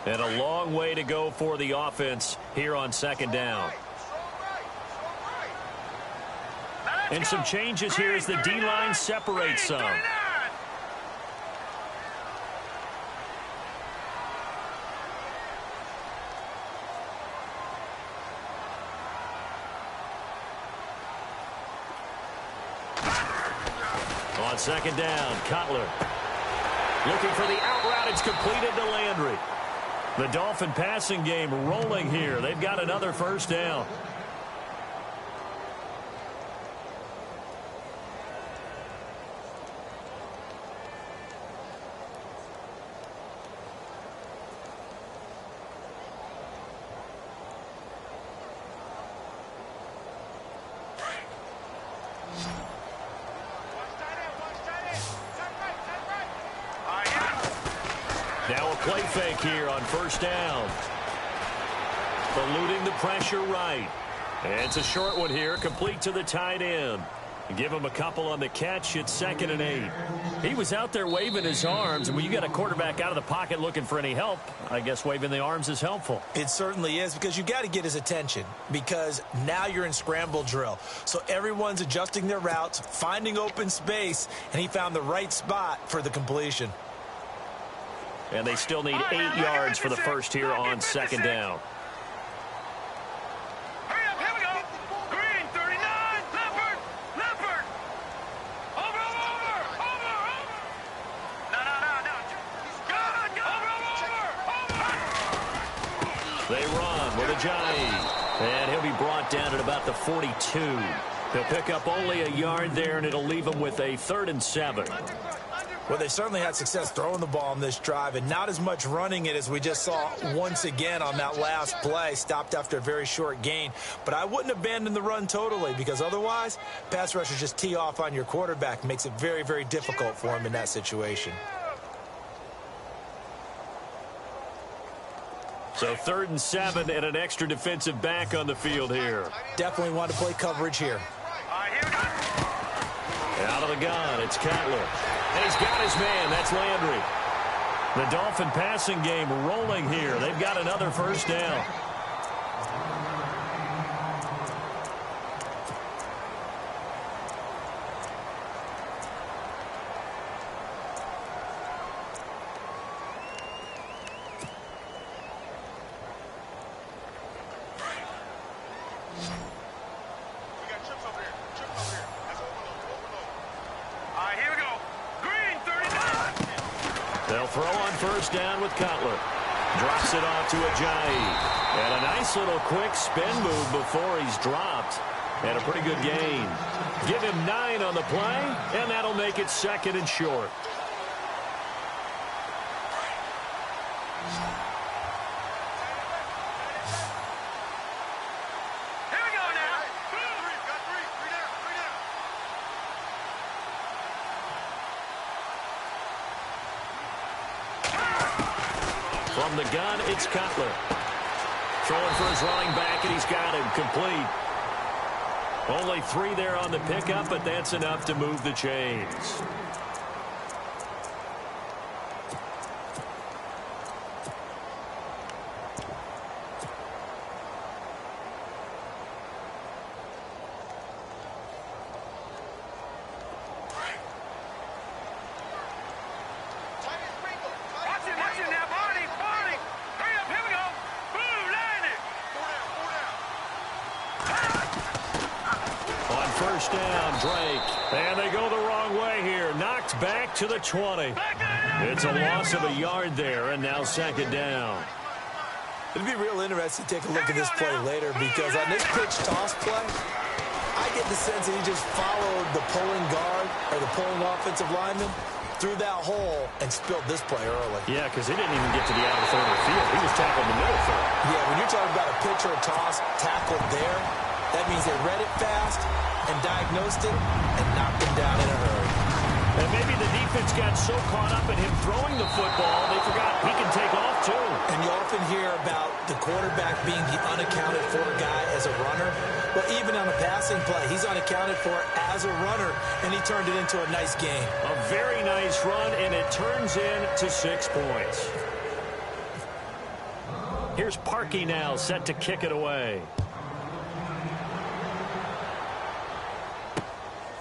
And a long way to go for the offense here on second down. And some changes here as the D-line separates some. On second down, Cutler. Looking for the out route. It's completed to Landry. The Dolphin passing game rolling here. They've got another first down. Now a play fake here on first down. Eluding the pressure right. And it's a short one here, complete to the tight end. Give him a couple on the catch. It's 2nd and 8. He was out there waving his arms, and when you got a quarterback out of the pocket looking for any help, I guess waving the arms is helpful. It certainly is, because you got to get his attention, because now you're in scramble drill. So everyone's adjusting their routes, finding open space, and he found the right spot for the completion. And they still need 8 yards for the first here on second down. Hurry up, here we go. Green, 39, Leopard. Over. No. Over. They run with Ajayi. And he'll be brought down at about the 42. He'll pick up only a yard there, and it'll leave him with a 3rd and 7. Well, they certainly had success throwing the ball on this drive, and not as much running it as we just saw once again on that last play. Stopped after a very short gain. But I wouldn't abandon the run totally, because otherwise, pass rushers just tee off on your quarterback. Makes it very, very difficult for him in that situation. So 3rd and 7 and an extra defensive back on the field here. Definitely want to play coverage here. Out of the gun, it's Cutler. And he's got his man. That's Landry. The Dolphin passing game rolling here. They've got another first down. They'll throw on first down with Cutler. Drops it off to Ajayi. And a nice little quick spin move before he's dropped. And a pretty good gain. Give him 9 on the play, and that'll make it 2nd and short. From the gun, it's Cutler. Throwing for his running back, and he's got him complete. Only 3 there on the pickup, but that's enough to move the chains. First down, Drake. And they go the wrong way here. Knocked back to the 20. It's a loss of a yard there, and now 2nd down. It'd be real interesting to take a look at this play later, because on this pitch toss play, I get the sense that he just followed the pulling guard or the pulling offensive lineman through that hole and spilled this play early. Yeah, because he didn't even get to the outer third of the field. He was tackled in the middle third. Yeah, when you're talking about a pitch or a toss tackled there, that means they read it fast and diagnosed it and knocked him down in a hurry. And maybe the defense got so caught up in him throwing the football, they forgot he can take off too. And you often hear about the quarterback being the unaccounted for guy as a runner. Well, even on a passing play, he's unaccounted for as a runner, and he turned it into a nice game. A very nice run, and it turns into 6 points. Here's Parkey now, set to kick it away.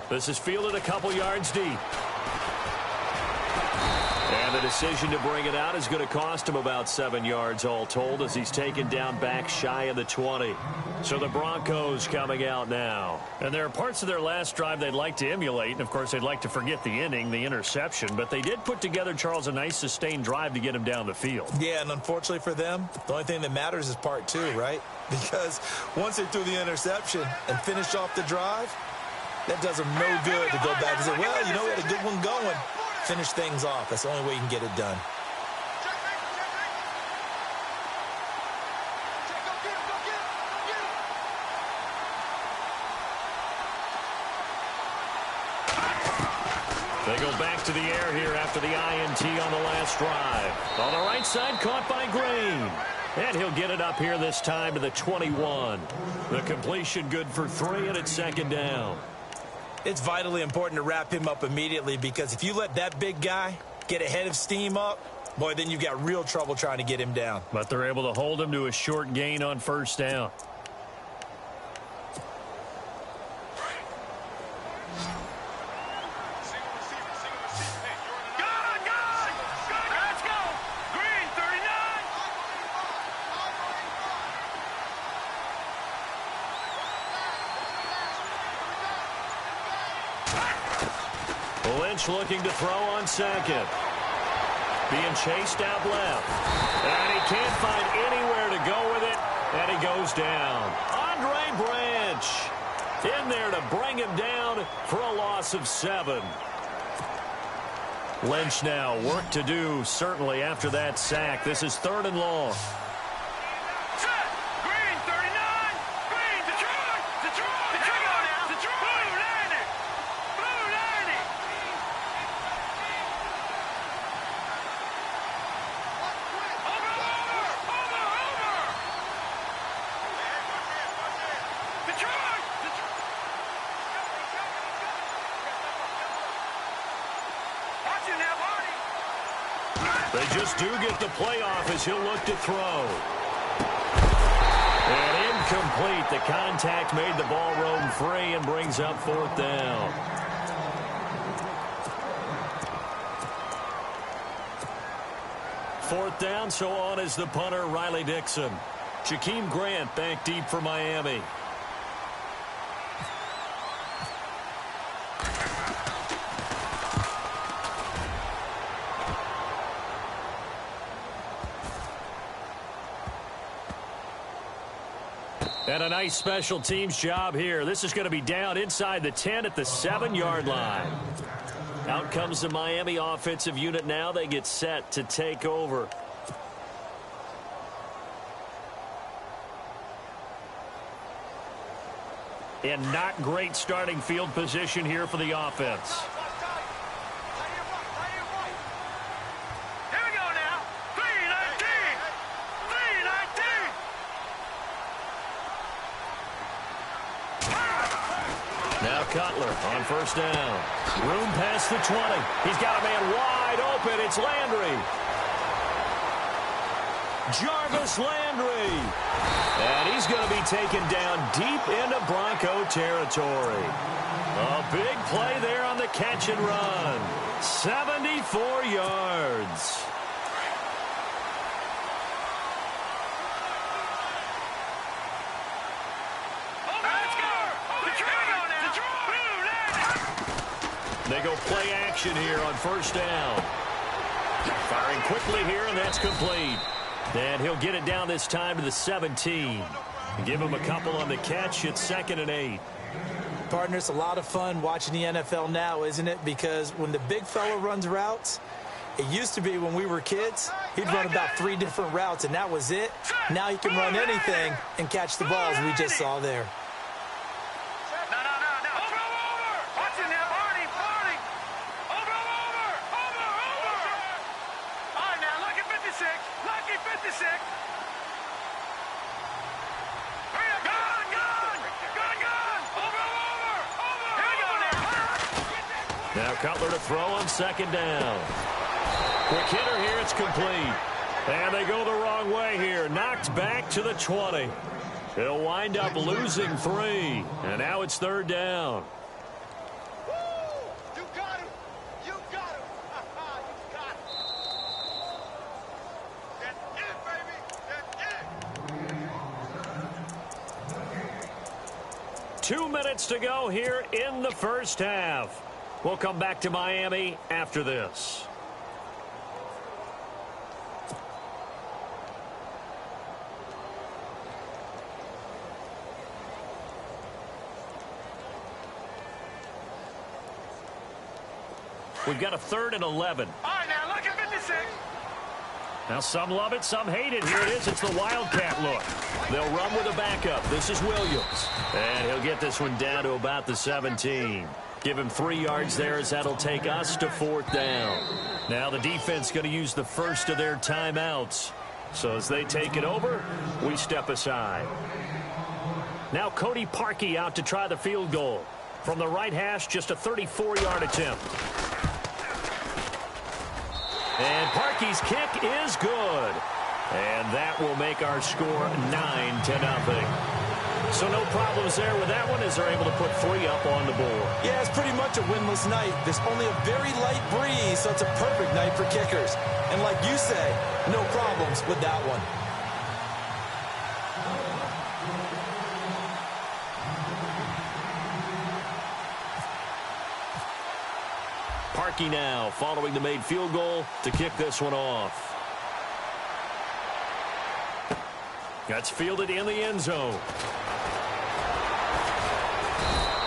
This is fielded a couple yards deep. And the decision to bring it out is going to cost him about 7 yards all told as he's taken down back shy of the 20. So the Broncos coming out now. And there are parts of their last drive they'd like to emulate. And, of course, they'd like to forget the inning, the interception. But they did put together, Charles, a nice sustained drive to get him down the field. Yeah, and unfortunately for them, the only thing that matters is part two, right? Because once they threw the interception and finished off the drive, that does them no good to go back and say, well, you know, we had a good one going. Finish things off. That's the only way you can get it done. They go back to the air here after the INT on the last drive. On the right side, caught by Green. And he'll get it up here this time to the 21. The completion good for 3, and it's 2nd down. It's vitally important to wrap him up immediately because if you let that big guy get ahead of steam up, boy, then you've got real trouble trying to get him down. But they're able to hold him to a short gain on 1st down. Lynch looking to throw on 2nd. Being chased out left. And he can't find anywhere to go with it. And he goes down. Andre Branch in there to bring him down for a loss of 7. Lynch now work to do certainly after that sack. This is 3rd and long. They just do get the playoff as he'll look to throw. And incomplete. The contact made the ball roam free and brings up 4th down. Fourth down, so on is the punter, Riley Dixon. Jakeem Grant back deep for Miami. And a nice special teams job here. This is going to be down inside the 10 at the 7-yard line. Out comes the Miami offensive unit now. They get set to take over. And not great starting field position here for the offense. Cutler on 1st down. Room past the 20. He's got a man wide open. It's Landry. Jarvis Landry. And he's going to be taken down deep into Bronco territory. A big play there on the catch and run. 74 yards. They go play action here on 1st down. Firing quickly here, and that's complete. And he'll get it down this time to the 17. Give him a couple on the catch. It's 2nd and 8. Partner, it's a lot of fun watching the NFL now, isn't it? Because when the big fella runs routes, it used to be when we were kids, he'd run about 3 different routes, and that was it. Now he can run anything and catch the balls we just saw there. Now Cutler to throw on 2nd down. Quick hitter here, it's complete. And they go the wrong way here. Knocked back to the 20. He'll wind up losing 3. And now it's 3rd down. Woo! You got him. You got him. You got him. That's it, baby. That's it. 2 minutes to go here in the first half. We'll come back to Miami after this. We've got a 3rd and 11. All right, now look at 56. Now some love it, some hate it. Here it is. It's the Wildcat look. They'll run with a backup. This is Williams. And he'll get this one down to about the 17. Give him 3 yards there as that'll take us to 4th down. Now the defense going to use the first of their timeouts. So as they take it over, we step aside. Now Cody Parkey out to try the field goal. From the right hash, just a 34-yard attempt. And Parkey's kick is good. And that will make our score 9-0. So no problems there with that one as they're able to put 3 up on the board. Yeah, it's pretty much a winless night. There's only a very light breeze, so it's a perfect night for kickers. And like you say, no problems with that one. Parkey now following the made field goal to kick this one off. That's fielded in the end zone.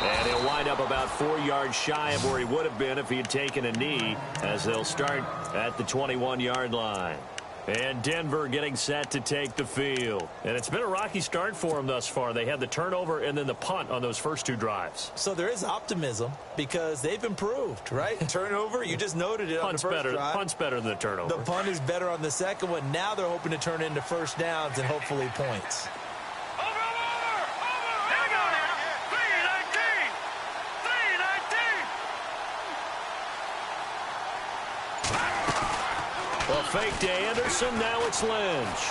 And he'll wind up about 4 yards shy of where he would have been if he had taken a knee, as they'll start at the 21-yard line. And Denver getting set to take the field. And it's been a rocky start for them thus far. They had the turnover and then the punt on those first 2 drives. So there is optimism because they've improved, right? Turnover, you just noted it on the first drive. Punt's better than the turnover. The punt is better on the second one. Now they're hoping to turn into first downs and hopefully points. Over. Here we go now. 3-19. 3-19. Well, fake to Anderson. Now it's Lynch.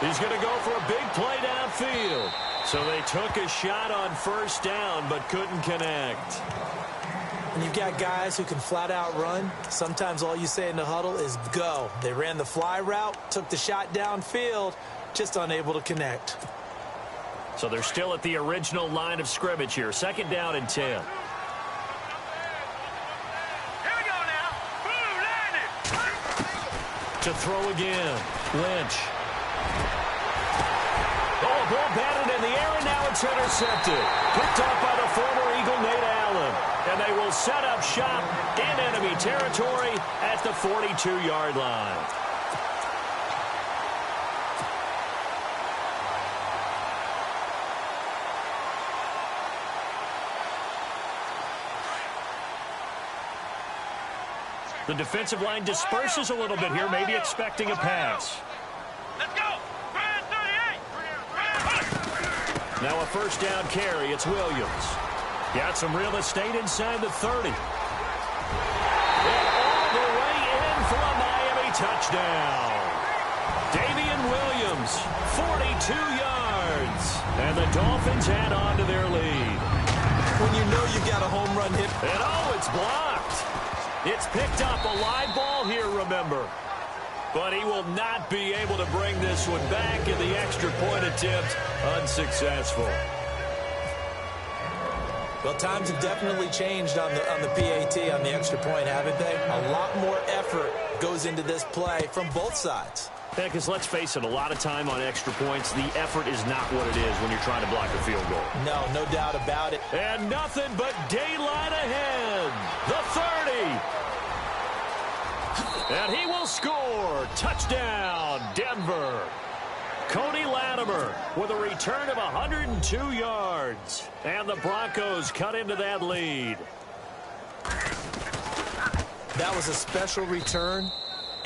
He's going to go for a big play downfield. So they took a shot on first down but couldn't connect. When you've got guys who can flat out run, sometimes all you say in the huddle is go. They ran the fly route, took the shot downfield, just unable to connect. So they're still at the original line of scrimmage here. 2nd down and 10. Here we go now. Blue landed. To throw again. Lynch. Oh, ball batted in the air, and now it's intercepted. Picked off by the former Eagle, Nate Allen. And they will set up shop in enemy territory at the 42-yard line. The defensive line disperses a little bit here, maybe expecting a pass. Let's go. 38. Now a first down carry. It's Williams. Got some real estate inside the 30. And all the way in for a Miami touchdown. Damian Williams, 42 yards. And the Dolphins add on to their lead. When you know you've got a home run hit. And oh, it's blocked. It's picked up, a live ball here, remember. But he will not be able to bring this one back, in the extra point attempt unsuccessful. Well, times have definitely changed on the PAT, on the extra point, haven't they? A lot more effort goes into this play from both sides. Yeah, because let's face it, a lot of time on extra points, the effort is not what it is when you're trying to block a field goal. No doubt about it. And nothing but daylight ahead. The 30. And he will score. Touchdown, Denver. Cody Latimer with a return of 102 yards. And the Broncos cut into that lead. That was a special return.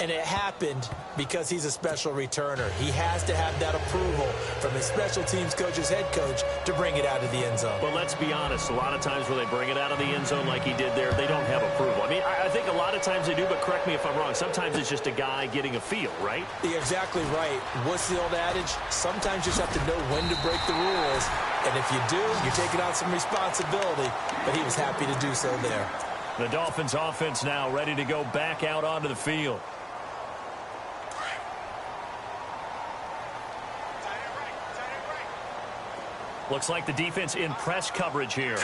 And it happened because he's a special returner. He has to have that approval from his special teams coach's head coach to bring it out of the end zone. But let's be honest, a lot of times when they bring it out of the end zone like he did there, they don't have approval. I mean, I think a lot of times they do, but correct me if I'm wrong. Sometimes it's just a guy getting a feel, right? You're exactly right. What's the old adage? Sometimes you just have to know when to break the rules. And if you do, you're taking on some responsibility. But he was happy to do so there. The Dolphins offense now ready to go back out onto the field. Looks like the defense in press coverage here.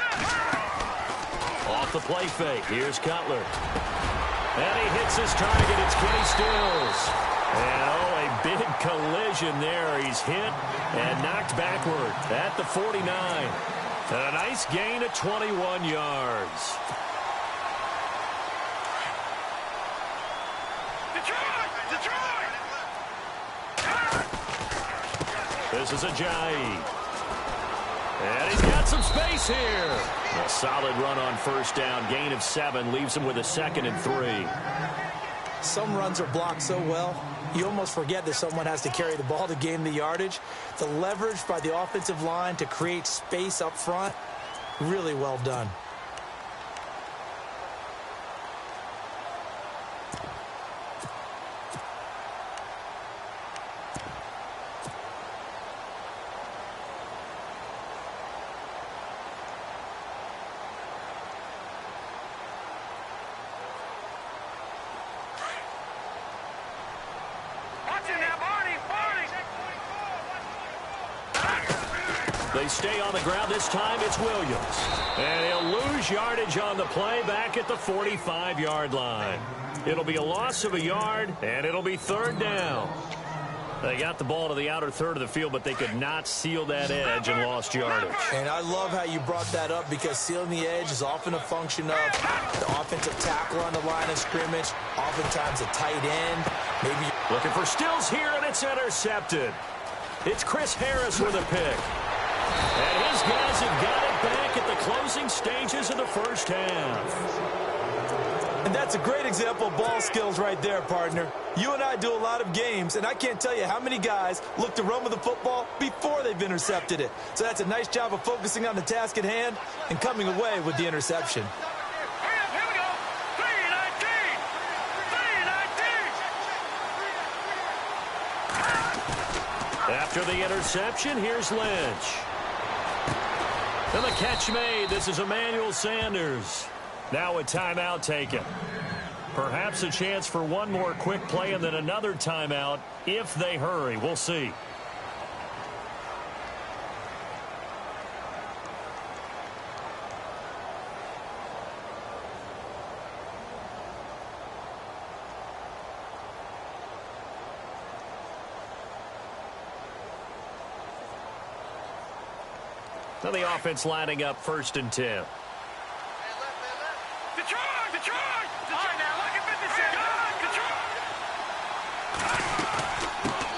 Off the play fake. Here's Cutler. And he hits his target. It's Kenny Stills. And, oh, a big collision there. He's hit and knocked backward at the 49. And a nice gain of 21 yards. This is Ajayi. And he's got some space here. A solid run on first down. Gain of 7 leaves him with a 2nd and 3. Some runs are blocked so well, you almost forget that someone has to carry the ball to gain the yardage. The leverage by the offensive line to create space up front, really well done. They stay on the ground. This time it's Williams. And he'll lose yardage on the play back at the 45-yard line. It'll be a loss of a yard, and it'll be 3rd down. They got the ball to the outer third of the field, but they could not seal that edge and lost yardage. And I love how you brought that up because sealing the edge is often a function of the offensive tackle on the line of scrimmage, oftentimes a tight end. Maybe looking for Stills here, and it's intercepted. It's Chris Harris with a pick. And his guys have got it back at the closing stages of the first half. And that's a great example of ball skills right there, partner. You and I do a lot of games, and I can't tell you how many guys look to run with the football before they've intercepted it. So that's a nice job of focusing on the task at hand and coming away with the interception. Here we go. 319. 319. After the interception, here's Lynch. And the catch made. This is Emmanuel Sanders. Now a timeout taken. Perhaps a chance for one more quick play and then another timeout if they hurry. We'll see. Now the offense lining up 1st and 10.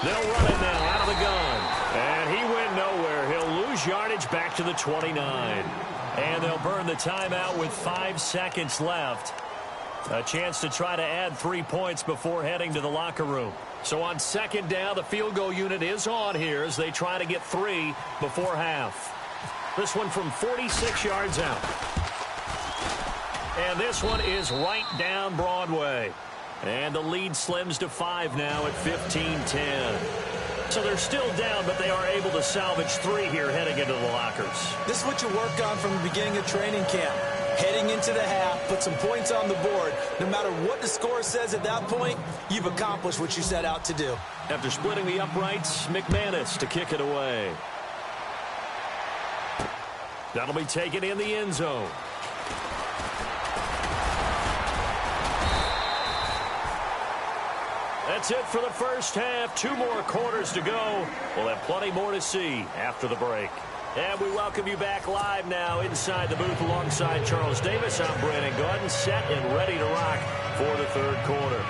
They'll run it now out of the gun. And he went nowhere. He'll lose yardage back to the 29. And they'll burn the timeout with 5 seconds left. A chance to try to add 3 points before heading to the locker room. So on 2nd down, the field goal unit is on here as they try to get 3 before half. This one from 46 yards out. And this one is right down Broadway. And the lead slims to 5 now at 15-10. So they're still down, but they are able to salvage 3 here heading into the lockers. This is what you work on from the beginning of training camp. Heading into the half, put some points on the board. No matter what the score says at that point, you've accomplished what you set out to do. After splitting the uprights, McManus to kick it away. That'll be taken in the end zone. That's it for the first half. 2 more quarters to go. We'll have plenty more to see after the break. And we welcome you back live now inside the booth alongside Charles Davis. I'm Brandon Gaudin, set and ready to rock for the 3rd quarter.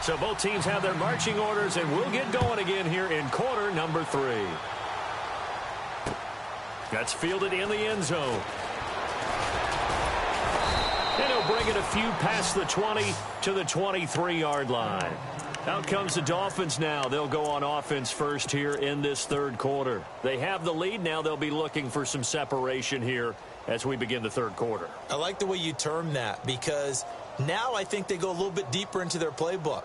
So both teams have their marching orders, and we'll get going again here in quarter number 3. That's fielded in the end zone. And he'll bring it a few past the 20 to the 23-yard line. Out comes the Dolphins now. They'll go on offense first here in this third quarter. They have the lead. Now they'll be looking for some separation here as we begin the third quarter. I like the way you term that, because now I think they go a little bit deeper into their playbook.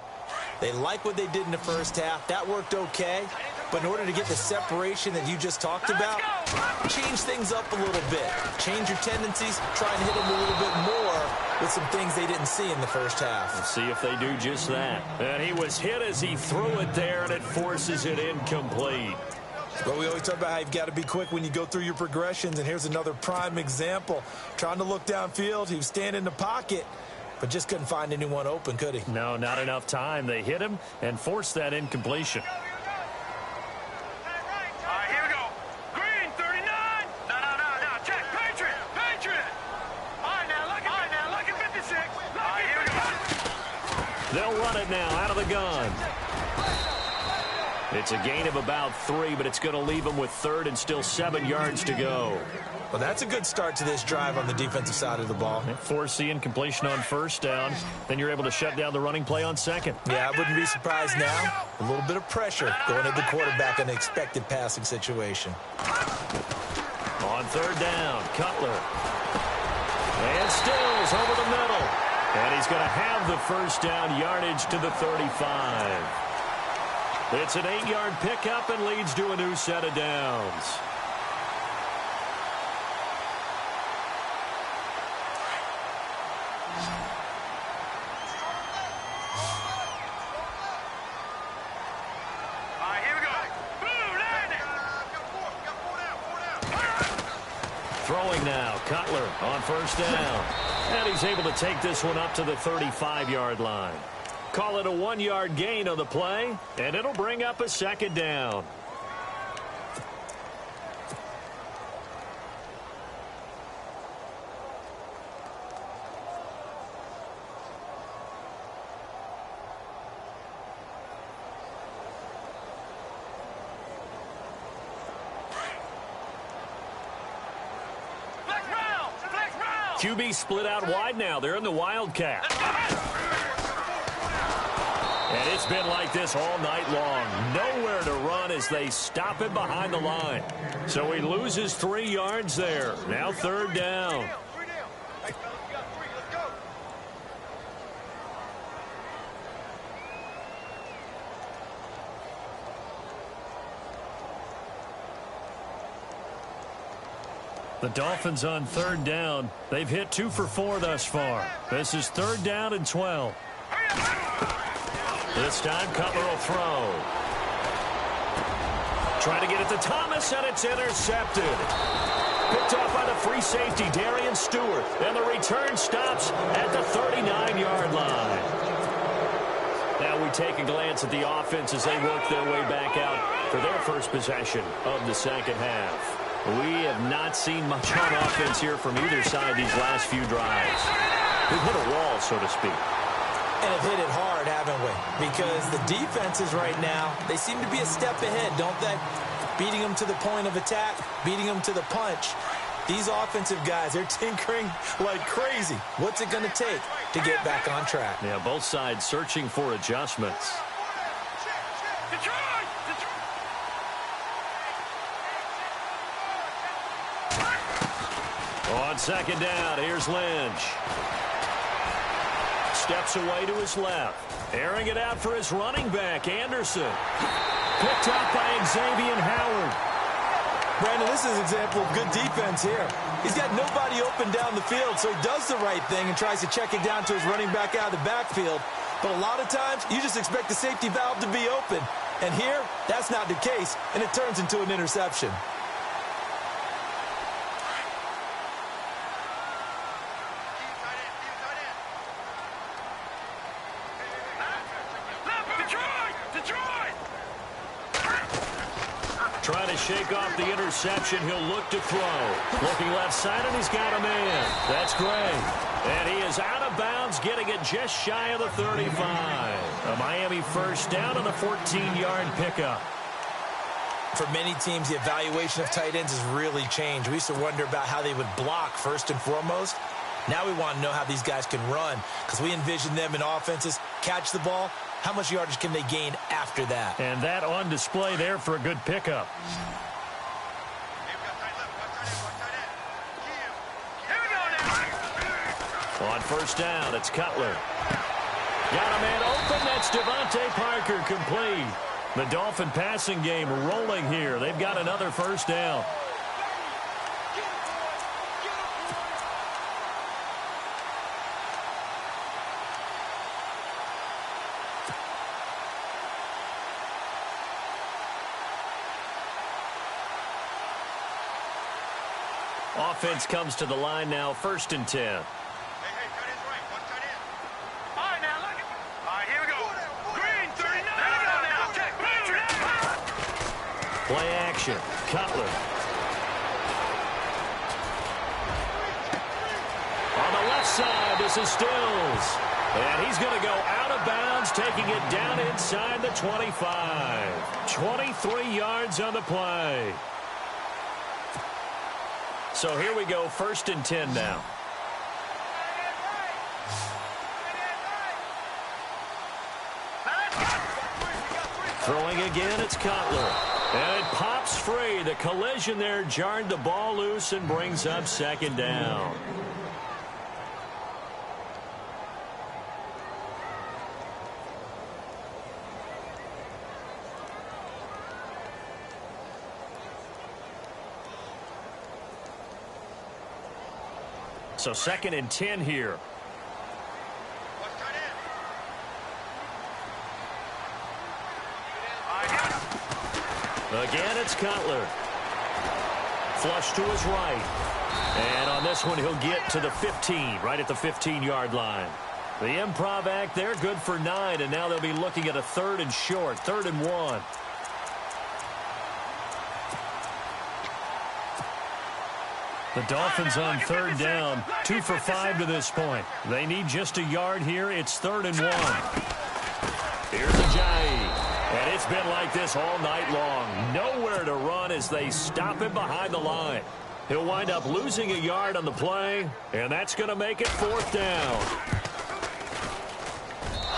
They like what they did in the first half. That worked okay. But in order to get the separation that you just talked about, change things up a little bit. Change your tendencies. Try and hit them a little bit more with some things they didn't see in the first half. Let's see if they do just that. And he was hit as he threw it there, and it forces it incomplete. But we always talk about how you've got to be quick when you go through your progressions, and here's another prime example. Trying to look downfield, he was standing in the pocket, but just couldn't find anyone open, could he? No, not enough time. They hit him and forced that incompletion. They'll run it now out of the gun. It's a gain of about 3, but it's going to leave them with third and still 7 yards to go. Well, that's a good start to this drive on the defensive side of the ball. Force the incompletion on first down. Then you're able to shut down the running play on second. Yeah, I wouldn't be surprised now. A little bit of pressure going at the quarterback in an expected passing situation. On third down, Cutler. And Stills over the middle. And he's going to have the first down, yardage to the 35. It's an 8-yard pickup and leads to a new set of downs. Throwing now, Cutler on first down. And he's able to take this one up to the 35-yard line. Call it a 1-yard gain on the play, and it'll bring up a second down. QB split out wide now. They're in the Wildcat. And it's been like this all night long. Nowhere to run as they stop it behind the line. So he loses 3 yards there. Now third down. The Dolphins on third down. They've hit 2 for 4 thus far. This is third down and 12. This time Cutler will throw. Trying to get it to Thomas, and it's intercepted. Picked off by the free safety, Darian Stewart. And the return stops at the 39-yard line. Now we take a glance at the offense as they work their way back out for their first possession of the second half. We have not seen much on offense here from either side these last few drives. We've hit a wall, so to speak. And have hit it hard, haven't we? Because the defenses right now, they seem to be a step ahead, don't they? Beating them to the point of attack, beating them to the punch. These offensive guys, they're tinkering like crazy. What's it going to take to get back on track? Yeah, both sides searching for adjustments. On second down, here's Lynch. Steps away to his left. Airing it out for his running back, Anderson. Picked up by Xavier Howard. Brandon, this is an example of good defense here. He's got nobody open down the field, so he does the right thing and tries to check it down to his running back out of the backfield. But a lot of times, you just expect the safety valve to be open. And here, that's not the case, and it turns into an interception. Trying to shake off the interception. He'll look to throw. Looking left side, and he's got a man. That's Gray. And he is out of bounds, getting it just shy of the 35. A Miami first down on a 14-yard pickup. For many teams, the evaluation of tight ends has really changed. We used to wonder about how they would block first and foremost. Now we want to know how these guys can run, because we envision them in offenses, catch the ball, how much yardage can they gain after that? And that on display there for a good pickup. On first down, it's Cutler. Got a man open. That's Devontae Parker, complete. The Dolphin passing game rolling here. They've got another first down. Offense comes to the line now, 1st and 10. Play action. Cutler. On the left side, this is Stills. And he's going to go out of bounds, taking it down inside the 25. 23 yards on the play. So here we go, 1st and 10 now. Throwing again, it's Cutler. And it pops free. The collision there jarred the ball loose and brings up 2nd down. So 2nd and 10 here. Again, it's Cutler. Flush to his right. And on this one, he'll get to the 15, right at the 15-yard line. The improv act there, good for 9, and now they'll be looking at a 3rd and short, 3rd and 1. The Dolphins on 3rd down, 2 for 5 to this point. They need just a yard here. It's 3rd and 1. Here's Ajayi. And it's been like this all night long. Nowhere to run as they stop him behind the line. He'll wind up losing a yard on the play, and that's going to make it 4th down.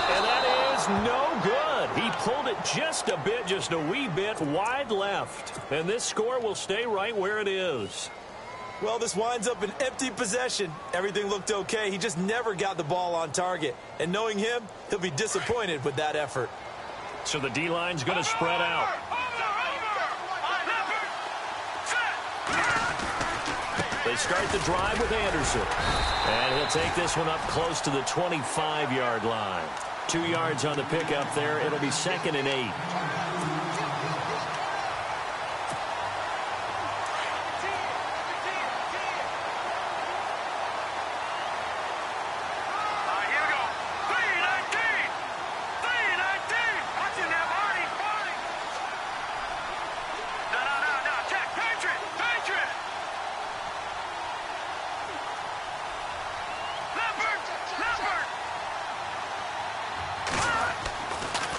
And that is no good. He pulled it just a bit, just a wee bit wide left. And this score will stay right where it is. Well, this winds up an empty possession. Everything looked okay. He just never got the ball on target. And knowing him, he'll be disappointed with that effort. So the D-line's going to spread out. They start the drive with Anderson. And he'll take this one up close to the 25-yard line. 2 yards on the pickup there. It'll be 2nd and 8.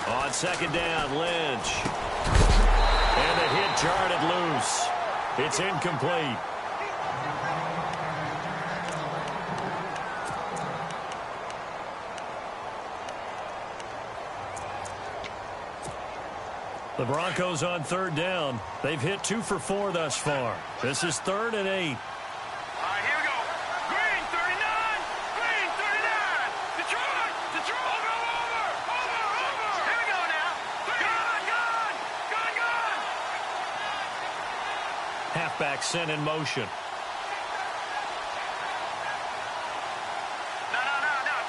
On 2nd down, Lynch. And the hit jarred it loose. It's incomplete. The Broncos on 3rd down. They've hit 2 for 4 thus far. This is 3rd and 8. Halfback sent in motion.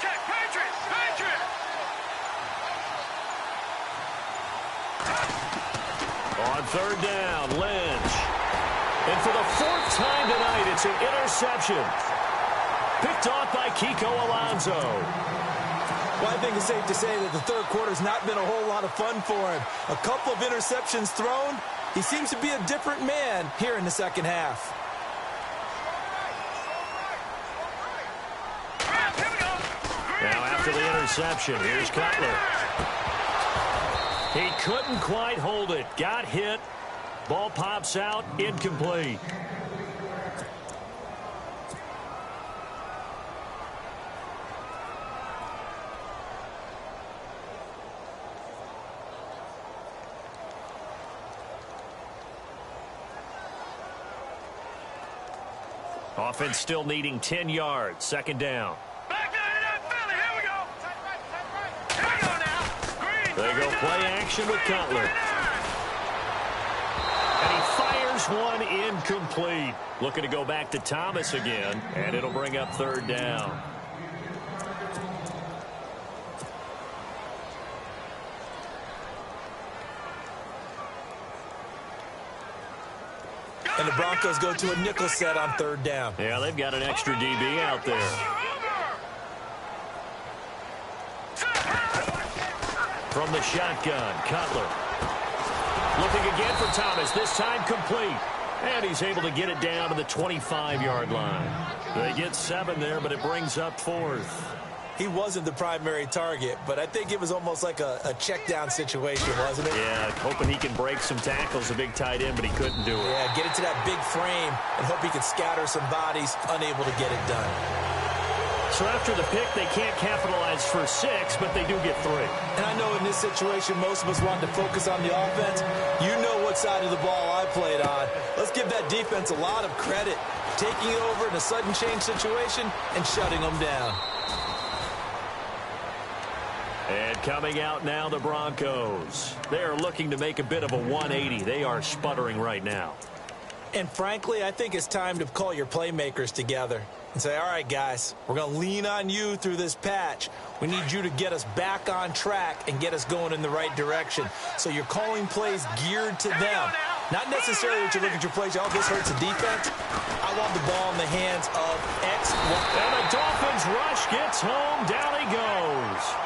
Check, Patriots! On 3rd down, Lynch. And for the 4th time tonight, it's an interception. Picked off by Kiko Alonso. Well, I think it's safe to say that the 3rd quarter's not been a whole lot of fun for him. A couple of interceptions thrown. He seems to be a different man here in the 2nd half. reception. Here's Cutler. He couldn't quite hold it. Got hit. Ball pops out. Incomplete. Offense still needing 10 yards. Second down. Back to that Philly. Here we go. Here we go now. Green. They go play action with Cutler. And he fires one incomplete. Looking to go back to Thomas again. And it'll bring up third down. And the Broncos go to a nickel set on third down. Yeah, they've got an extra DB out there. From the shotgun, Cutler. Looking again for Thomas, this time complete. And he's able to get it down to the 25-yard line. They get 7 there, but it brings up fourth. He wasn't the primary target, but I think it was almost like a check-down situation, wasn't it? Yeah, hoping he can break some tackles, a big tight end, but he couldn't do it. Yeah, get into that big frame and hope he can scatter some bodies, unable to get it done. So after the pick, they can't capitalize for 6, but they do get 3. And I know in this situation, most of us want to focus on the offense. You know what side of the ball I played on. Let's give that defense a lot of credit, taking it over in a sudden change situation and shutting them down. And coming out now, the Broncos. They are looking to make a bit of a 180. They are sputtering right now. And frankly, I think it's time to call your playmakers together and say, all right, guys, we're going to lean on you through this patch. We need you to get us back on track and get us going in the right direction. So you're calling plays geared to them. Not necessarily that you look at your plays, oh, this hurts the defense. I want the ball in the hands of X. And the Dolphins rush gets home. Down he goes.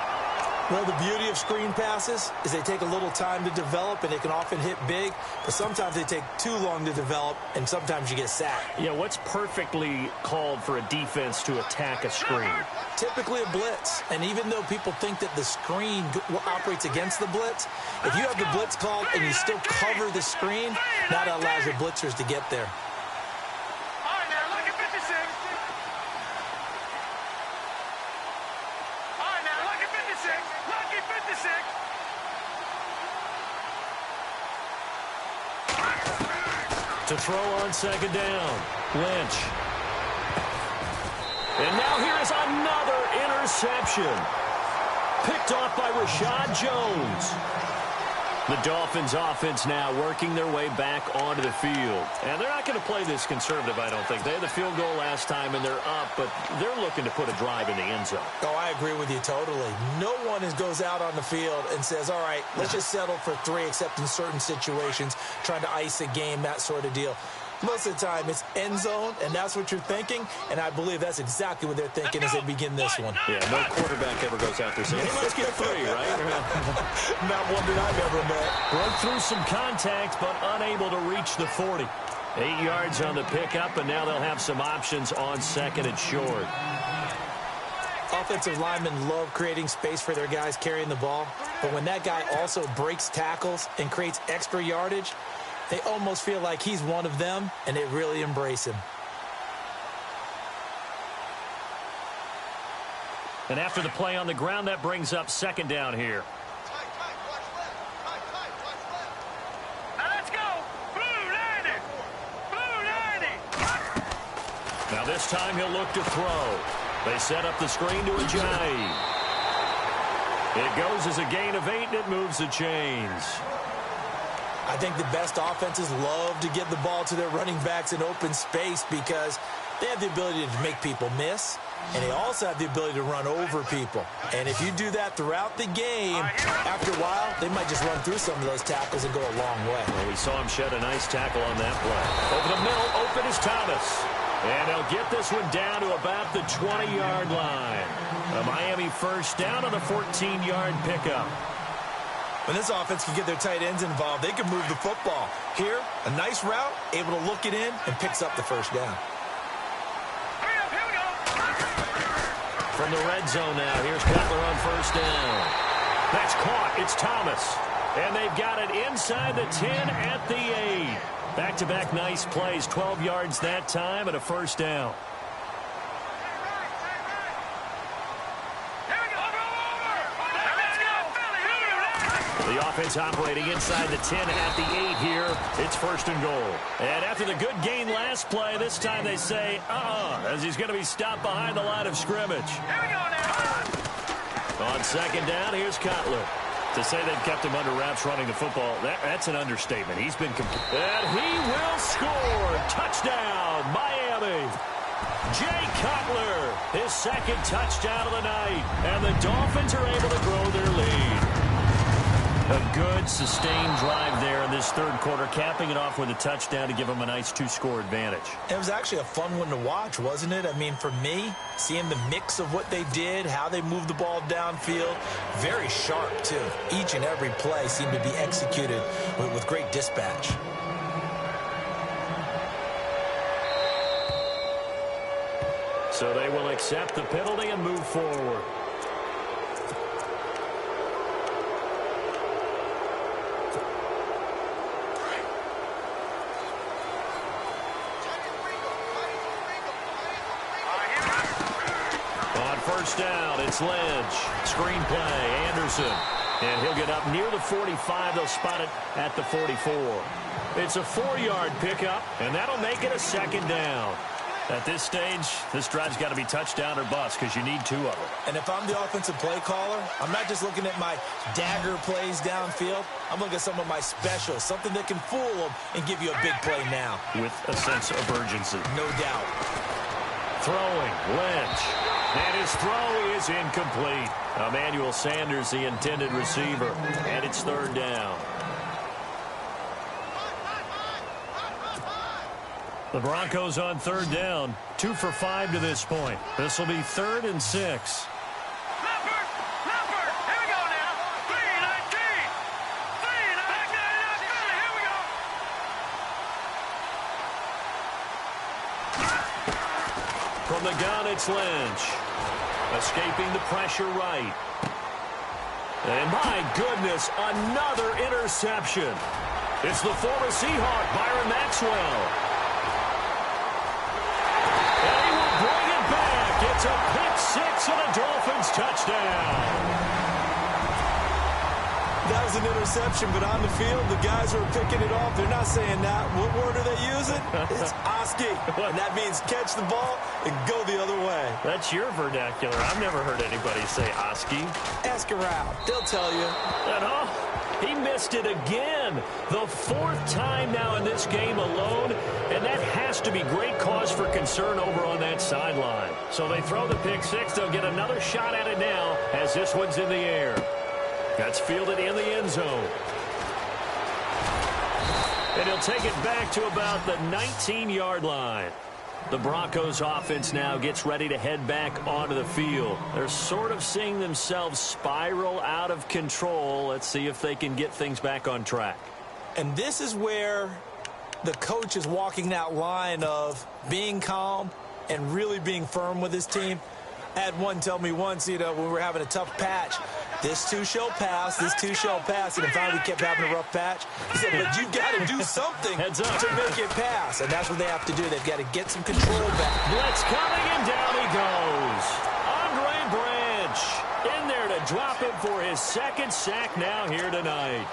Well, the beauty of screen passes is they take a little time to develop, and they can often hit big, but sometimes they take too long to develop, and sometimes you get sacked. Yeah, what's perfectly called for a defense to attack a screen? Typically a blitz, and even though people think that the screen operates against the blitz, if you have the blitz called and you still cover the screen, that allows your blitzers to get there. All right, now, look at 56. All right, now, look at 56. Lucky 56. To throw on second down, Lynch. And now here is another interception. Picked off by Rashad Jones. The Dolphins offense now working their way back onto the field. And they're not going to play this conservative, I don't think. They had the field goal last time, and they're up, but they're looking to put a drive in the end zone. Oh, I agree with you totally. No one goes out on the field and says, all right, let's just settle for 3, except in certain situations, trying to ice a game, that sort of deal. Most of the time, it's end zone, and that's what you're thinking, and I believe that's exactly what they're thinking as they begin this one. Yeah, no quarterback ever goes out there saying, hey, let's get 3, right? Not one that I've ever met. Broke through some contact, but unable to reach the 40. 8 yards on the pickup, and now they'll have some options on second and short. Offensive linemen love creating space for their guys carrying the ball, but when that guy also breaks tackles and creates extra yardage, they almost feel like he's one of them, and they really embrace him. And after the play on the ground, that brings up second down here. Now let's go. Blue 90. Blue 90. Now this time he'll look to throw. They set up the screen to Ajayi. It goes as a gain of 8, and it moves the chains. I think the best offenses love to get the ball to their running backs in open space because they have the ability to make people miss, and they also have the ability to run over people. And if you do that throughout the game, after a while, they might just run through some of those tackles and go a long way. Well, we saw him shed a nice tackle on that play. Over the middle, open is Thomas. And he'll get this one down to about the 20-yard line. A Miami first down on the 14-yard pickup. When this offense can get their tight ends involved, they can move the football. Here, a nice route, able to look it in, and picks up the first down. Hurry up, here we go. from the red zone now. Here's Cutler on first down. That's caught. It's Thomas. And they've got it inside the 10 at the 8. Back-to-back nice plays. 12 yards that time and a first down. The offense operating inside the 10 at the 8 here. It's first and goal. And after the good gain last play, this time they say, as he's going to be stopped behind the line of scrimmage. Here we go now. On second down, here's Cutler. To say they've kept him under wraps running the football, that's an understatement. He's been and he will score. Touchdown, Miami. Jay Cutler, his second touchdown of the night. And the Dolphins are able to grow their lead. A good, sustained drive there in this third quarter, capping it off with a touchdown to give them a nice two-score advantage. It was actually a fun one to watch, wasn't it? I mean, for me, seeing the mix of what they did, how they moved the ball downfield, very sharp, too. Each and every play seemed to be executed with great dispatch. So they will accept the penalty and move forward. First down, it's Lynch. Screen play, Anderson. And he'll get up near the 45. They'll spot it at the 44. It's a 4-yard pickup, and that'll make it a second down. At this stage, this drive's got to be touchdown or bust because you need 2 of them. And if I'm the offensive play caller, I'm not just looking at my dagger plays downfield. I'm looking at some of my specials, something that can fool them and give you a big play now. With a sense of urgency. No doubt. Throwing, Lynch. And his throw is incomplete. Emmanuel Sanders, the intended receiver. And it's third down. The Broncos on third down. 2 for 5 to this point. This will be 3rd and 6. From the gun, it's Lynch. Escaping the pressure right. And my goodness, another interception. It's the former Seahawk, Byron Maxwell. And he will bring it back. It's a pick 6 and a Dolphins touchdown. That was an interception, but on the field, the guys who are picking it off, they're not saying that. What word are they using? It's Oski. And that means catch the ball and go the other way. That's your vernacular. I've never heard anybody say Oski. Ask around. They'll tell you. And he missed it again. The 4th time now in this game alone. And that has to be great cause for concern over on that sideline. So they throw the pick 6. They'll get another shot at it now as this one's in the air. That's fielded in the end zone. And he'll take it back to about the 19-yard line. The Broncos offense now gets ready to head back onto the field. They're sort of seeing themselves spiral out of control. Let's see if they can get things back on track. And this is where the coach is walking that line of being calm and really being firm with his team. I had one tell me once, when we were having a tough patch, this too shall pass, this too shall pass. And finally we kept having a rough patch. He said, but you've got to do something to make it pass. And that's what they have to do. They've got to get some control back. Blitz coming, and down he goes. Andre Branch in there to drop him for his 2nd sack now here tonight.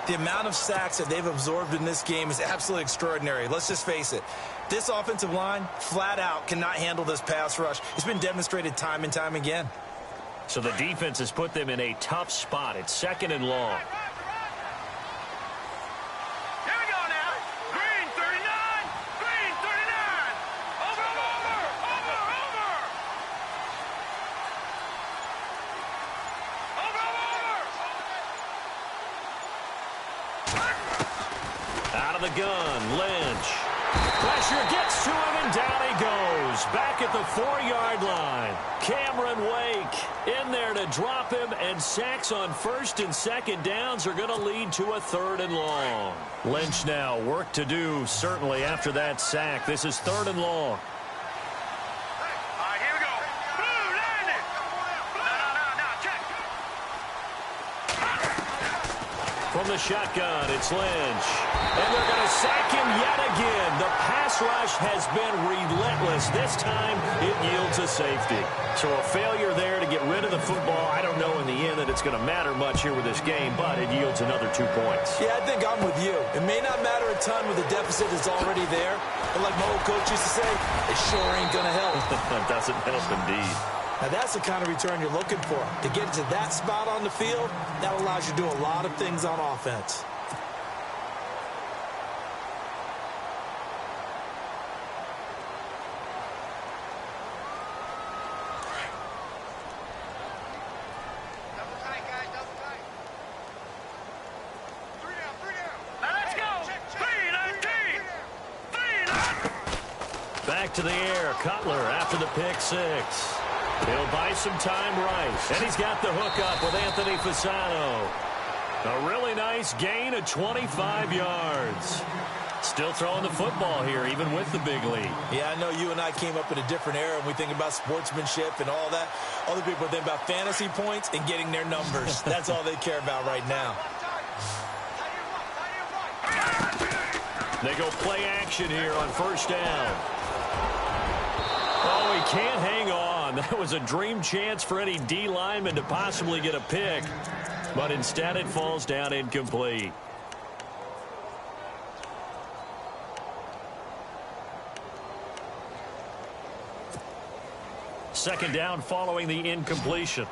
The amount of sacks that they've absorbed in this game is absolutely extraordinary. Let's just face it. This offensive line, flat out, cannot handle this pass rush. It's been demonstrated time and time again. So the defense has put them in a tough spot. It's 2nd and long. Here we go now. Green 39. Green 39. Over. Out of the gun, Lynch. Pressure gets to him, and down he goes. Back at the 4-yard line. Cameron Wake in there to drop him, and sacks on 1st and 2nd downs are going to lead to a 3rd and long. Lynch now, work to do, certainly, after that sack. This is 3rd and long. All right, here we go. Blue landed. from the shotgun. It's Lynch. And they're going to sack him yet again. The pass rush has been relentless. This time it yields a safety. So a failure there to get rid of the football. I don't know in the end that it's going to matter much here with this game, but it yields another 2 points. Yeah, I think I'm with you. It may not matter a ton with the deficit that's already there, but like my old coach used to say, it sure ain't going to help. That doesn't help indeed. Now, that's the kind of return you're looking for. To get to that spot on the field, that allows you to do a lot of things on offense. Double tight, guys, double tight. 3 down, 3 down. Now let's go. Feed. Back to the air. Cutler after the pick six. He'll buy some time right. And he's got the hook up with Anthony Fasano. A really nice gain of 25 yards. Still throwing the football here, even with the big lead. Yeah, I know you and I came up in a different era, and we think about sportsmanship and all that. Other people think about fantasy points and getting their numbers. That's all they care about right now. They go play action here on first down. Oh, he can't hang on. That was a dream chance for any D lineman to possibly get a pick. But instead it falls down incomplete. Second down following the incompletion.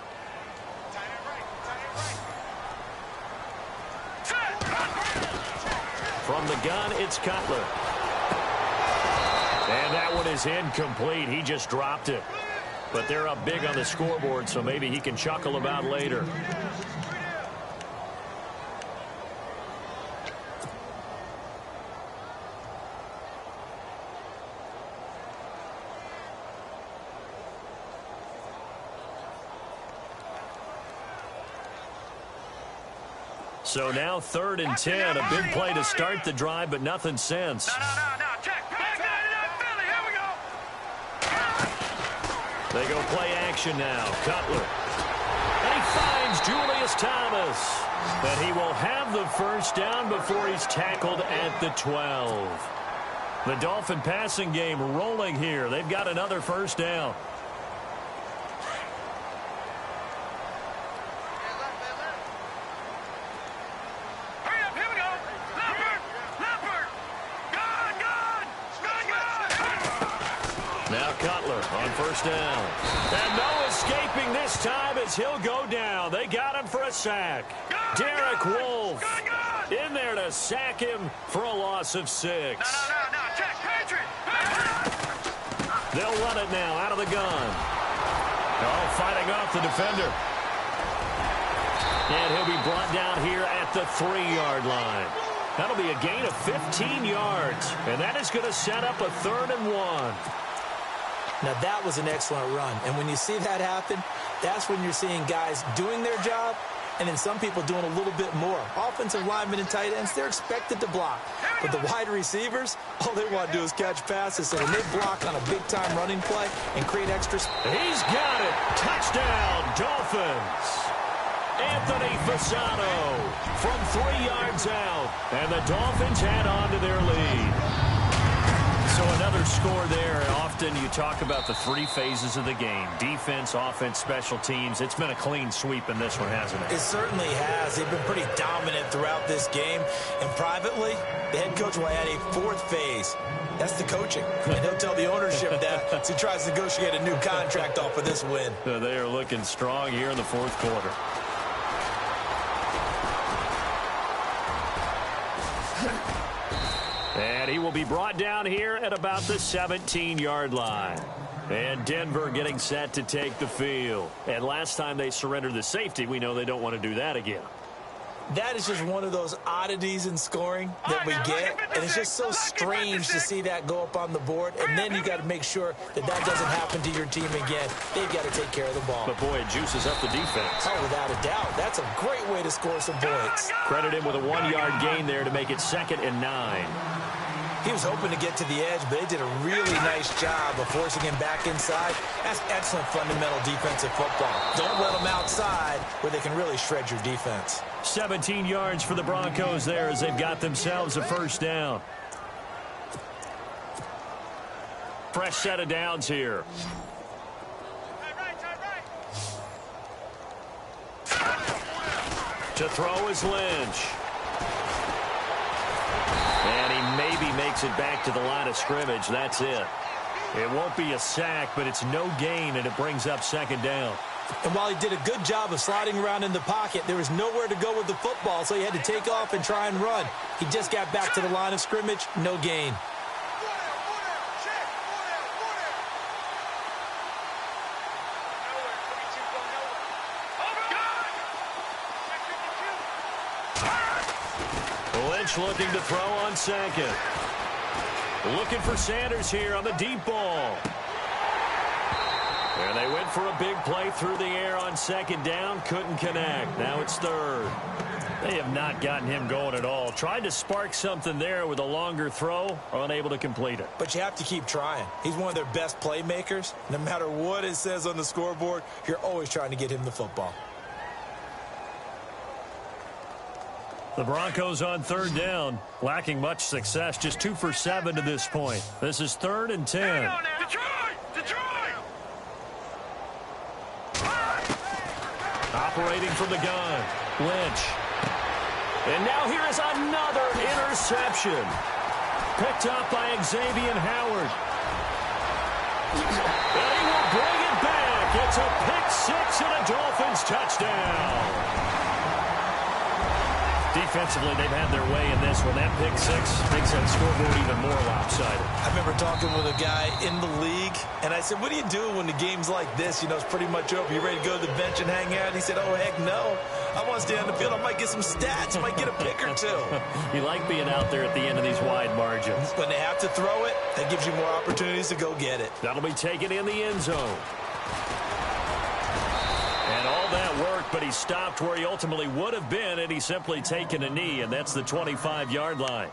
From the gun, it's Cutler. And that one is incomplete. He just dropped it. But they're up big on the scoreboard, so maybe he can chuckle about later. So now 3rd and 10. A big play to start the drive, but nothing since. No. Check. Back 99, Philly. Here we go. They go play action now. Cutler. And he finds Julius Thomas. But he will have the first down before he's tackled at the 12. The Dolphin passing game rolling here. They've got another first down. Now Cutler on first down. And no escaping this time as he'll go down. They got him for a sack. Derek Wolfe in there to sack him for a loss of 6. No. Check. Patriot. They'll run it now out of the gun. Oh, fighting off the defender. And he'll be brought down here at the 3-yard line. That'll be a gain of 15 yards. And that is going to set up a 3rd and 1. Now, that was an excellent run. And when you see that happen, that's when you're seeing guys doing their job and then some people doing a little bit more. Offensive linemen and tight ends, they're expected to block. But the wide receivers, all they want to do is catch passes. So when they block on a big-time running play and create extra space. He's got it. Touchdown, Dolphins. Anthony Fasano from 3 yards out. And the Dolphins add on to their lead. So another score there. Often you talk about the 3 phases of the game. Defense, offense, special teams. It's been a clean sweep in this one, hasn't it? It certainly has. They've been pretty dominant throughout this game. And privately, the head coach will add a 4th phase. That's the coaching. And he'll tell the ownership that as he tries to negotiate a new contract off of this win. So they are looking strong here in the 4th quarter. And he will be brought down here at about the 17-yard line. And Denver getting set to take the field. And last time they surrendered the safety, we know they don't want to do that again. That is just one of those oddities in scoring that we get. And it's just so strange to see that go up on the board. And then you got to make sure that that doesn't happen to your team again. They've got to take care of the ball. But, boy, it juices up the defense. Oh, without a doubt. That's a great way to score some points. Credit him with a 1-yard gain there to make it 2nd and 9. He was hoping to get to the edge, but they did a really nice job of forcing him back inside. That's excellent fundamental defensive football. Don't let them outside where they can really shred your defense. 17 yards for the Broncos there as they've got themselves a first down. Fresh set of downs here. To throw is Lynch. And he maybe makes it back to the line of scrimmage. That's it. It won't be a sack, but it's no gain, and it brings up second down. And while he did a good job of sliding around in the pocket, there was nowhere to go with the football, so he had to take off and try and run. He just got back to the line of scrimmage, no gain. Lynch looking to throw on second. Looking for Sanders here on the deep ball. And they went for a big play through the air on second down. Couldn't connect. Now it's third. They have not gotten him going at all. Tried to spark something there with a longer throw. Unable to complete it. But you have to keep trying. He's one of their best playmakers. No matter what it says on the scoreboard, you're always trying to get him the football. The Broncos on third down, lacking much success, just 2 for 7 to this point. This is 3rd and 10. Operating from the gun, Lynch. And now here is another interception. Picked up by Xavier Howard. And he will bring it back. It's a pick 6 and a Dolphins touchdown. Defensively, they've had their way in this one. That pick 6 makes that scoreboard even more lopsided. I remember talking with a guy in the league, and I said, what do you do when the game's like this? You know, it's pretty much over. You ready to go to the bench and hang out? He said, oh, heck no. I want to stay on the field. I might get some stats. I might get a pick or two. You like being out there at the end of these wide margins. When they have to throw it, that gives you more opportunities to go get it. That'll be taken in the end zone. And all that worked, but he stopped where he ultimately would have been, and he's simply taken a knee, and that's the 25-yard line.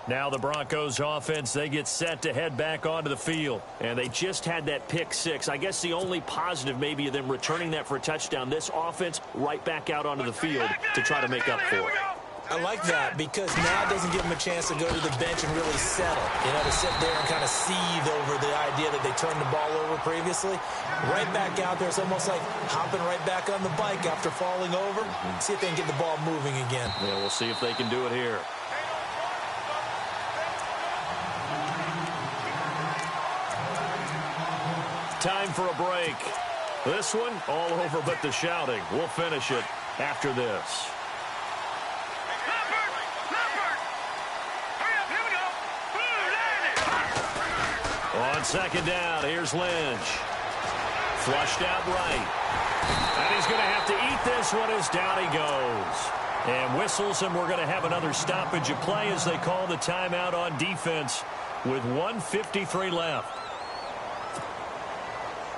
Now the Broncos offense, they get set to head back onto the field. And they just had that pick 6. I guess the only positive maybe of them returning that for a touchdown. This offense right back out onto the field to try to make up for it. I like that because now it doesn't give them a chance to go to the bench and really settle. You know, to sit there and kind of seethe over the idea that they turned the ball over previously. Right back out there. It's almost like hopping right back on the bike after falling over. See if they can get the ball moving again. Yeah, we'll see if they can do it here. Time for a break. This one all over but the shouting. We'll finish it after this. On second down, here's Lynch. Flushed out right. And he's going to have to eat this one as down he goes. And whistles, and we're going to have another stoppage of play as they call the timeout on defense with 1:53 left.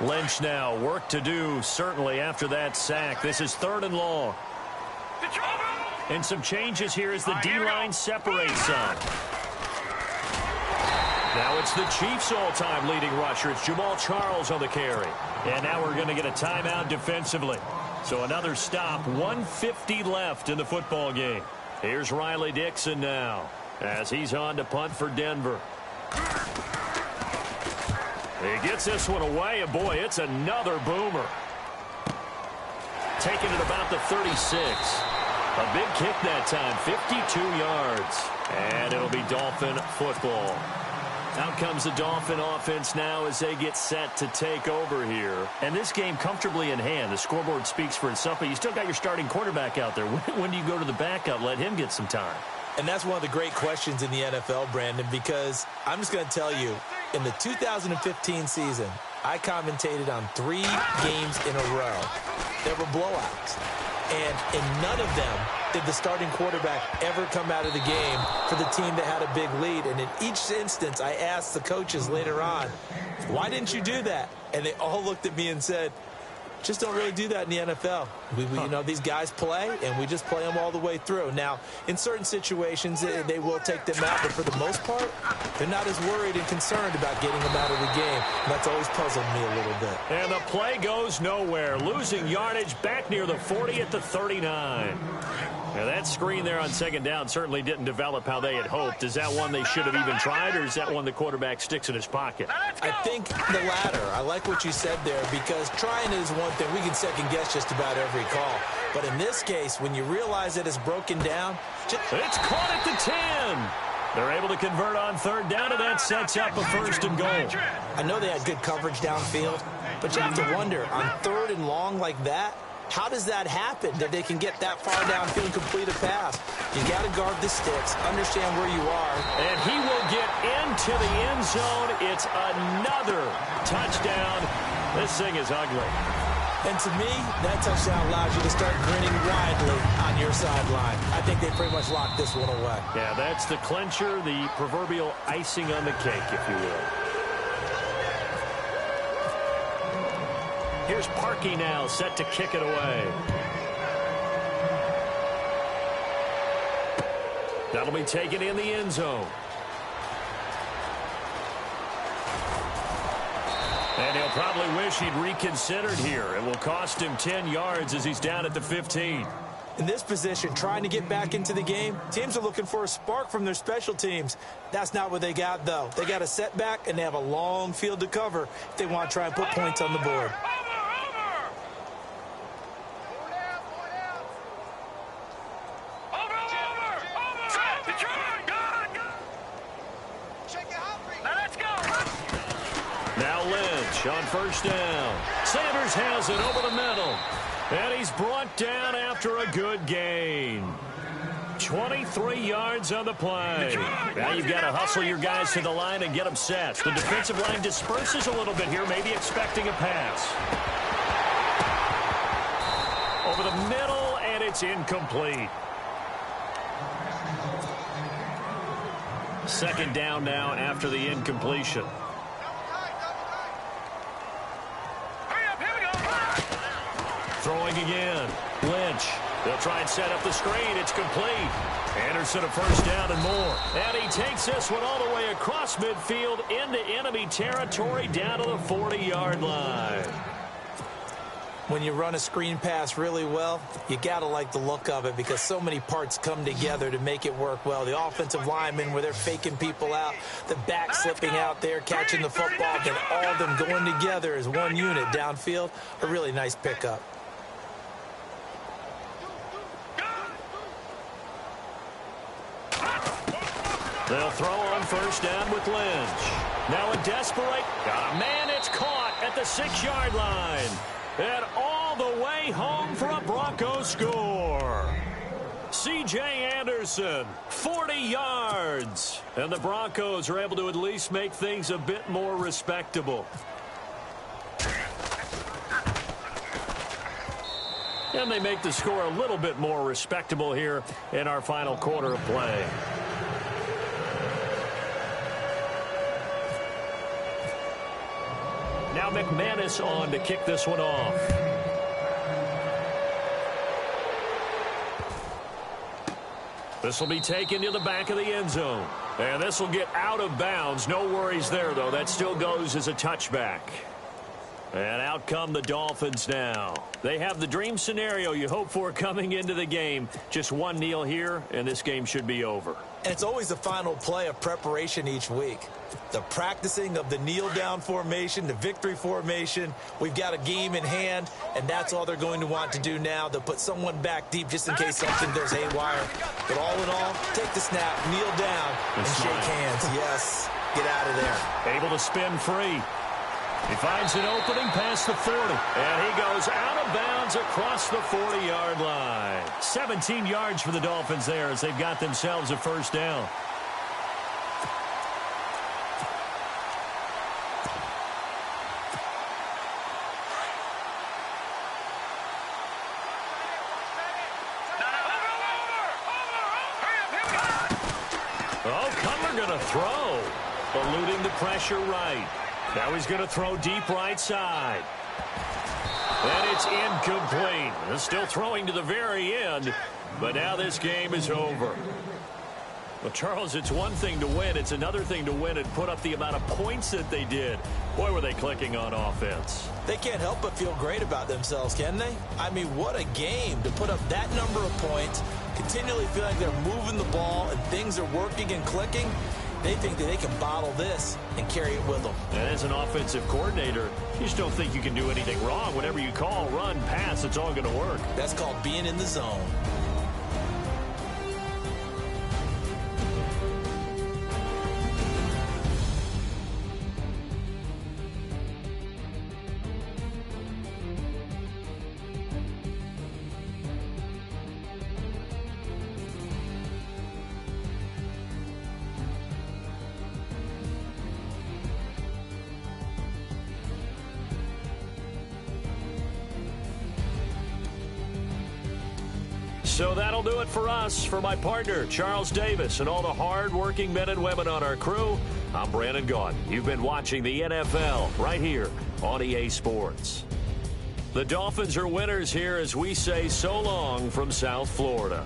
Lynch now, work to do, certainly after that sack. This is 3rd and long. And some changes here as the D-line separates some. Now it's the Chiefs' all-time leading rusher. It's Jamal Charles on the carry. And now we're going to get a timeout defensively. So another stop, 1:50 left in the football game. Here's Riley Dixon now as he's on to punt for Denver. He gets this one away, and boy, it's another boomer. Taking it about the 36. A big kick that time, 52 yards. And it'll be Dolphin football. Out comes the Dolphin offense now as they get set to take over here. And this game comfortably in hand. The scoreboard speaks for itself, but you still got your starting quarterback out there. When do you go to the backup? Let him get some time. And that's one of the great questions in the NFL, Brandon, because I'm just going to tell you, in the 2015 season, I commentated on 3 games in a row. There were blowouts. And in none of them did the starting quarterback ever come out of the game for the team that had a big lead. And in each instance, I asked the coaches later on, why didn't you do that? And they all looked at me and said, Just don't really do that in the NFL. You know, these guys play, and we just play them all the way through. Now, in certain situations, they will take them out, but for the most part, they're not as worried and concerned about getting them out of the game. And that's always puzzled me a little bit. And the play goes nowhere, losing yardage back near the 40 at the 39. Now, that screen there on second down certainly didn't develop how they had hoped. Is that one they should have even tried, or is that one the quarterback sticks in his pocket? I think the latter. I like what you said there, because trying is one thing. We can second-guess just about every call. But in this case, when you realize that it's broken down... It's caught at the 10. They're able to convert on third down, and that sets up a first and goal. I know they had good coverage downfield, but you have to wonder, on third and long like that, how does that happen, that they can get that far downfield and complete a pass? You got to guard the sticks, understand where you are. And he will get into the end zone. It's another touchdown. This thing is ugly. And to me, that touchdown allows you to start grinning widely on your sideline. I think they pretty much locked this one away. Yeah, that's the clincher, the proverbial icing on the cake, if you will. Here's Parkey now, set to kick it away. That'll be taken in the end zone. And he'll probably wish he'd reconsidered here. It will cost him 10 yards as he's down at the 15. In this position, trying to get back into the game, teams are looking for a spark from their special teams. That's not what they got, though. They got a setback, and they have a long field to cover if they want to try and put points on the board. On first down, Sanders has it over the middle, and he's brought down after a good gain. 23 yards on the play. Now you've got to hustle your guys to the line and get them set. The defensive line disperses a little bit here, maybe expecting a pass. Over the middle, and it's incomplete. Second down now after the incompletion. Throwing again. Lynch. They'll try and set up the screen. It's complete. Anderson a first down and more. And he takes this one all the way across midfield into enemy territory down to the 40-yard line. When you run a screen pass really well, you got to like the look of it because so many parts come together to make it work well. The offensive linemen, where they're faking people out, the back slipping out there, catching the football, and all of them going together as one unit downfield, a really nice pickup. They'll throw on first down with Lynch. Now a desperate. Got a man. It's caught at the 6-yard line. And all the way home for a Bronco score. C.J. Anderson, 40 yards. And the Broncos are able to at least make things a bit more respectable. And they make the score a little bit more respectable here in our final quarter of play. Now McManus on to kick this one off. This will be taken to the back of the end zone. And this will get out of bounds. No worries there, though. That still goes as a touchback. And out come the Dolphins now. They have the dream scenario you hope for coming into the game. Just one kneel here, and this game should be over. And it's always the final play of preparation each week. The practicing of the kneel-down formation, the victory formation. We've got a game in hand, and that's all they're going to want to do now. They'll put someone back deep just in case something goes haywire. But all in all, take the snap, kneel down, and shake hands. Yes, get out of there. Able to spin free. He finds an opening past the 40. And he goes out of bounds across the 40-yard line. 17 yards for the Dolphins there as they've got themselves a first down. Oh, Cutler going to throw. Eluding the pressure right. Now he's going to throw deep right side. And it's It's incomplete. They're still throwing to the very end, but now this game is over. Well, Charles, it's one thing to win. It's another thing to win and put up the amount of points that they did. Boy, were they clicking on offense. They can't help but feel great about themselves, can they? I mean, what a game to put up that number of points, continually feel like they're moving the ball and things are working and clicking. They think that they can bottle this and carry it with them. And as an offensive coordinator, you just don't think you can do anything wrong. Whatever you call, run, pass, it's all going to work. That's called being in the zone. So that'll do it for us. For my partner, Charles Davis, and all the hard-working men and women on our crew, I'm Brandon Gaudin. You've been watching the NFL right here on EA Sports. The Dolphins are winners here as we say so long from South Florida.